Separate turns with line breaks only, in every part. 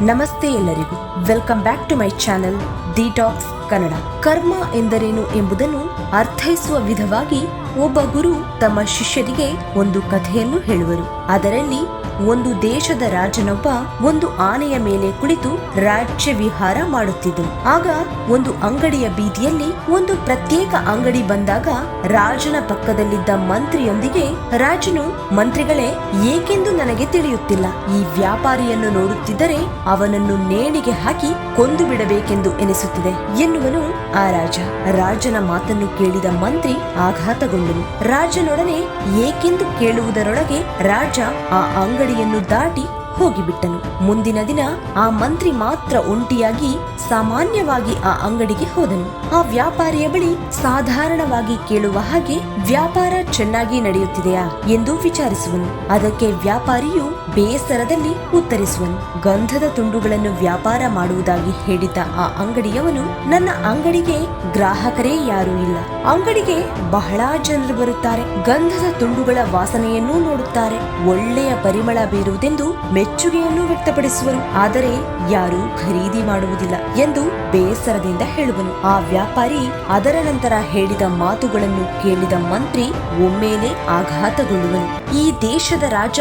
ನಮಸ್ತೆ ಎಲ್ಲರಿಗೂ, welcome back to my channel the talks Kannada. ಕರ್ಮ ಎಂದರೇನು ಎಂಬುದನ್ನು ಅರ್ಥೈಸುವ ವಿಧವಾಗಿ ಒಬ್ಬ ಗುರು ತಮ್ಮ ಶಿಷ್ಯರಿಗೆ ಒಂದು ಕಥೆಯನ್ನು ಹೇಳುವರು. ಅದರಲ್ಲಿ ಒಂದು ದೇಶದ ರಾಜನೊಬ್ಬ ಒಂದು ಆನೆಯ ಮೇಲೆ ಕುಳಿತು ರಾಜ್ಯ ವಿಹಾರ ಮಾಡುತ್ತಿದ್ದನು. ಆಗ ಒಂದು ಅಂಗಡಿಯ ಬೀದಿಯಲ್ಲಿ ಒಂದು ಪ್ರತ್ಯೇಕ ಅಂಗಡಿ ಬಂದಾಗ ರಾಜನ ಪಕ್ಕದಲ್ಲಿದ್ದ ಮಂತ್ರಿಯೊಂದಿಗೆ ರಾಜನು, ಮಂತ್ರಿಗಳೇ, ಏಕೆಂದು ನನಗೆ ತಿಳಿಯುತ್ತಿಲ್ಲ. ಈ ವ್ಯಾಪಾರಿಯನ್ನು ನೋಡುತ್ತಿದ್ದರೆ ಅವನನ್ನು ನೇಣಿಗೆ ಹಾಕಿ ಕೊಂದು ಬಿಡಬೇಕೆಂದು ಎನಿಸುತ್ತಿದೆ ಎನ್ನುವನು ಆ ರಾಜ. ರಾಜನ ಮಾತನ್ನು ಕೇಳಿದ ಮಂತ್ರಿ ಆಘಾತಗೊಂಡನು. ರಾಜನೊಡನೆ ಏಕೆಂದು ಕೇಳುವುದರೊಳಗೆ ರಾಜ ಆ ಅಂಗಡಿಯನ್ನು ದಾಟಿ ಹೋಗಿಬಿಟ್ಟನು. ಮುಂದಿನ ದಿನ ಆ ಮಂತ್ರಿ ಮಾತ್ರ ಒಂಟಿಯಾಗಿ ಸಾಮಾನ್ಯವಾಗಿ ಆ ಅಂಗಡಿಗೆ ಹೋದನು. ಆ ವ್ಯಾಪಾರಿಯ ಬಳಿ ಸಾಧಾರಣವಾಗಿ ಕೇಳುವ ಹಾಗೆ, ವ್ಯಾಪಾರ ಚೆನ್ನಾಗಿ ನಡೆಯುತ್ತಿದೆಯಾ ಎಂದು ವಿಚಾರಿಸುವನು. ಅದಕ್ಕೆ ವ್ಯಾಪಾರಿಯು ಬೇಸರದಲ್ಲಿ ಉತ್ತರಿಸುವನು. ಗಂಧದ ತುಂಡುಗಳನ್ನು ವ್ಯಾಪಾರ ಮಾಡುವುದಾಗಿ ಹೇಳಿದ್ದ ಆ ಅಂಗಡಿಯವನು, ನನ್ನ ಅಂಗಡಿಗೆ ಗ್ರಾಹಕರೇ ಯಾರೂ ಇಲ್ಲ. ಅಂಗಡಿಗೆ ಬಹಳ ಜನರು ಬರುತ್ತಾರೆ, ಗಂಧದ ತುಂಡುಗಳ ವಾಸನೆಯನ್ನೂ ನೋಡುತ್ತಾರೆ, ಒಳ್ಳೆಯ ಪರಿಮಳ ಬೀರುವುದೆಂದು ಮೆಚ್ಚುಗೆಯನ್ನು ವ್ಯಕ್ತಪಡಿಸುವರು, ಆದರೆ ಯಾರೂ ಖರೀದಿ ಮಾಡುವುದಿಲ್ಲ ಎಂದು ಬೇಸರದಿಂದ ಹೇಳುವನು. ಆ ವ್ಯಾಪಾರಿ ಅದರ ನಂತರ ಹೇಳಿದ ಮಾತುಗಳನ್ನು ಕೇಳಿದ ಮಂತ್ರಿ ಒಮ್ಮೆಲೆ ಆಘಾತಗೊಳ್ಳುವನು. ಈ ದೇಶದ ರಾಜ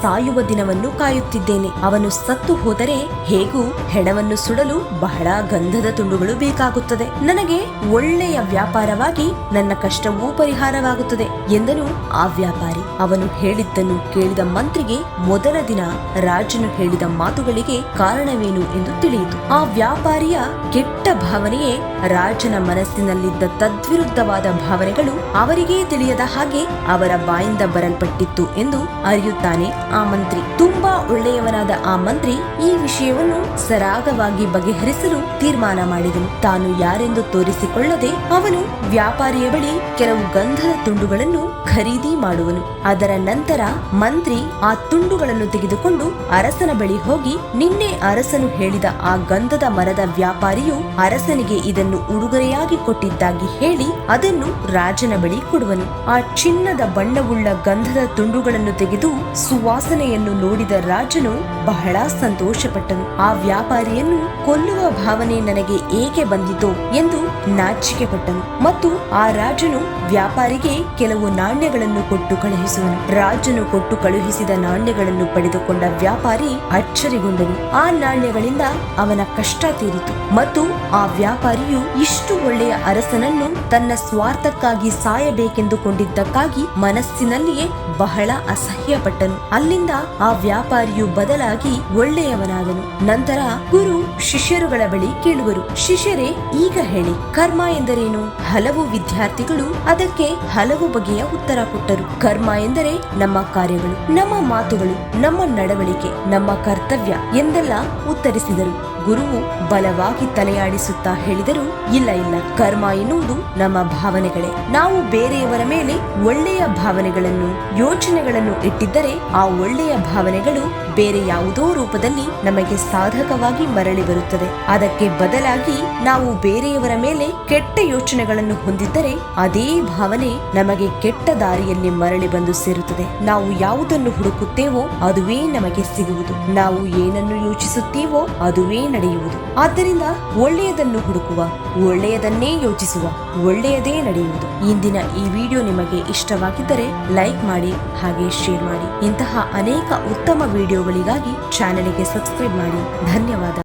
ಸಾಯುವ ದಿನವನ್ನು ಕಾಯುತ್ತಿದ್ದೇನೆ. ಅವನು ಸತ್ತು ಹೋದರೆ ಹೇಗೂ ಹೆಣವನ್ನು ಸುಡಲು ಬಹಳ ಗಂಧದ ತುಂಡುಗಳು ಬೇಕಾಗುತ್ತದೆ. ನನಗೆ ಒಳ್ಳೆಯ ವ್ಯಾಪಾರವಾಗಿ ನನ್ನ ಕಷ್ಟವೂ ಪರಿಹಾರವಾಗುತ್ತದೆ ಎಂದನು ಆ ವ್ಯಾಪಾರಿ. ಅವನು ಹೇಳಿದ್ದನ್ನು ಕೇಳಿದ ಮಂತ್ರಿಗೆ ಮೊದಲ ದಿನ ರಾಜನು ಹೇಳಿದ ಮಾತುಗಳಿಗೆ ಕಾರಣವೇನು ಎಂದು ತಿಳಿಯಿತು. ಆ ವ್ಯಾಪಾರಿಯ ಕೆಟ್ಟ ಭಾವನೆಯೇ ರಾಜನ ಮನಸ್ಸಿನಲ್ಲಿದ್ದ ತದ್ವಿರುದ್ಧವಾದ ಭಾವನೆಗಳು ಅವರಿಗೇ ತಿಳಿಯದ ಹಾಗೆ ಅವರ ಬಾಯಿಂದ ಬರಲ್ಪಟ್ಟಿತ್ತು ಎಂದು ಅರಿಯುತ್ತಾನೆ ಆ ಮಂತ್ರಿ. ತುಂಬಾ ಒಳ್ಳೆಯವನಾದ ಆ ಮಂತ್ರಿ ಈ ವಿಷಯವನ್ನು ಸರಾಗವಾಗಿ ಬಗೆಹರಿಸಲು ತೀರ್ಮಾನ ಮಾಡಿದನು. ತಾನು ಯಾರೆಂದು ತೋರಿಸಿಕೊಳ್ಳದೆ ಅವನು ವ್ಯಾಪಾರಿಯ ಬಳಿ ಕೆಲವು ಗಂಧದ ತುಂಡುಗಳನ್ನು ಖರೀದಿ ಮಾಡುವನು. ಅದರ ನಂತರ ಮಂತ್ರಿ ಆ ತುಂಡುಗಳನ್ನು ತೆಗೆದುಕೊಂಡು ಅರಸನ ಬಳಿ ಹೋಗಿ, ನಿನ್ನೆ ಅರಸನು ಹೇಳಿದ ಆ ಗಂಧದ ಮರದ ವ್ಯಾಪಾರಿಯು ಅರಸನಿಗೆ ಇದನ್ನು ಉಡುಗೊರೆಯಾಗಿ ಕೊಟ್ಟಿದ್ದಾಗಿ ಹೇಳಿ ಅದನ್ನು ರಾಜನ ಬಳಿ ಕೊಡುವನು. ಆ ಚಿನ್ನದ ಬಣ್ಣವುಳ್ಳ ಗಂಧದ ತುಂಡುಗಳನ್ನು ತೆಗೆದು ಸುವಾಸನೆಯನ್ನು ನೋಡಿದ ರಾಜನು ಬಹಳ ಸಂತೋಷಪಟ್ಟನು. ಆ ವ್ಯಾಪಾರಿಯನ್ನು ಕೊಲ್ಲುವ ಭಾವನೆ ನನಗೆ ಏಕೆ ಬಂದಿತೋ ಎಂದು ನಾಚಿಕೆ ಪಟ್ಟನು. ಮತ್ತು ಆ ರಾಜನು ವ್ಯಾಪಾರಿಗೆ ಕೆಲವು ನಾಣ್ಯಗಳನ್ನು ಕೊಟ್ಟು ಕಳುಹಿಸುವನು. ರಾಜನು ಕೊಟ್ಟು ಕಳುಹಿಸಿದ ನಾಣ್ಯಗಳನ್ನು ಪಡೆದುಕೊಂಡ ವ್ಯಾಪಾರಿ ಅಚ್ಚರಿಗೊಂಡನು. ಆ ನಾಣ್ಯಗಳಿಂದ ಅವನ ಕಷ್ಟ ತೀರಿತು. ಮತ್ತು ಆ ವ್ಯಾಪಾರಿಯು ಇಷ್ಟು ಒಳ್ಳೆಯ ಅರಸನನ್ನು ತನ್ನ ಸ್ವಾರ್ಥಕ್ಕಾಗಿ ಸಾಯಬೇಕೆಂದುಕೊಂಡಿದ್ದಕ್ಕಾಗಿ ಮನಸ್ಸಿನಲ್ಲಿಯೇ ಬಹಳ ಅಸಹ್ಯ ಪಟ್ಟನು. ಅಲ್ಲಿಂದ ಆ ವ್ಯಾಪಾರಿಯು ಬದಲಾಗಿ ಒಳ್ಳೆಯವನಾದನು. ನಂತರ ಗುರು ಶಿಷ್ಯರುಗಳ ಬಳಿ ಕೇಳುವರು, ಶಿಷ್ಯರೇ, ಈಗ ಹೇಳಿ, ಕರ್ಮ ಎಂದರೇನು? ಹಲವು ವಿದ್ಯಾರ್ಥಿಗಳು ಅದಕ್ಕೆ ಹಲವು ಬಗೆಯ ಉತ್ತರ ಕೊಟ್ಟರು. ಕರ್ಮ ಎಂದರೆ ನಮ್ಮ ಕಾರ್ಯಗಳು, ನಮ್ಮ ಮಾತುಗಳು, ನಮ್ಮ ನಡವಳಿಕೆ, ನಮ್ಮ ಕರ್ತವ್ಯ ಎಂದೆಲ್ಲ ಉತ್ತರಿಸಿದರು. ಗುರುವು ಬಲವಾಗಿ ತಲೆಯಾಡಿಸುತ್ತಾ ಹೇಳಿದರು, ಇಲ್ಲ ಇಲ್ಲ, ಕರ್ಮ ಎನ್ನುವುದು ನಮ್ಮ ಭಾವನೆಗಳೇ. ನಾವು ಬೇರೆಯವರ ಮೇಲೆ ಒಳ್ಳೆಯ ಭಾವನೆಗಳನ್ನು, ಯೋಚನೆಗಳನ್ನು ಇಟ್ಟಿದ್ದರೆ ಆ ಒಳ್ಳೆಯ ಭಾವನೆಗಳು ಬೇರೆ ಯಾವುದೋ ರೂಪದಲ್ಲಿ ನಮಗೆ ಸಾಧಕವಾಗಿ ಮರಳಿ ಬರುತ್ತದೆ. ಅದಕ್ಕೆ ಬದಲಾಗಿ ನಾವು ಬೇರೆಯವರ ಮೇಲೆ ಕೆಟ್ಟ ಯೋಚನೆಗಳನ್ನು ಹೊಂದಿದ್ದರೆ ಅದೇ ಭಾವನೆ ನಮಗೆ ಕೆಟ್ಟ ದಾರಿಯಲ್ಲಿ ಮರಳಿ ಬಂದು ಸೇರುತ್ತದೆ. ನಾವು ಯಾವುದನ್ನು ಹುಡುಕುತ್ತೇವೋ ಅದುವೇ ನಮಗೆ ಸಿಗುವುದು. ನಾವು ಏನನ್ನು ಯೋಚಿಸುತ್ತೇವೋ ಅದುವೇ ನಡೆಯುವುದು. ಆದ್ದರಿಂದ ಒಳ್ಳೆಯದನ್ನು ಹುಡುಕುವ, ಒಳ್ಳೆಯದನ್ನೇ ಯೋಚಿಸುವ, ಒಳ್ಳೆಯದೇ ನಡೆಯುವುದು. ಇಂದಿನ ಈ ವಿಡಿಯೋ ನಿಮಗೆ ಇಷ್ಟವಾಗಿದ್ದರೆ ಲೈಕ್ ಮಾಡಿ, ಹಾಗೆ ಶೇರ್ ಮಾಡಿ. ಇಂತಹ ಅನೇಕ ಉತ್ತಮ ವಿಡಿಯೋಗಳಿಗಾಗಿ ಚಾನೆಲ್ಗೆ ಸಬ್ಸ್ಕ್ರೈಬ್ ಮಾಡಿ. ಧನ್ಯವಾದ.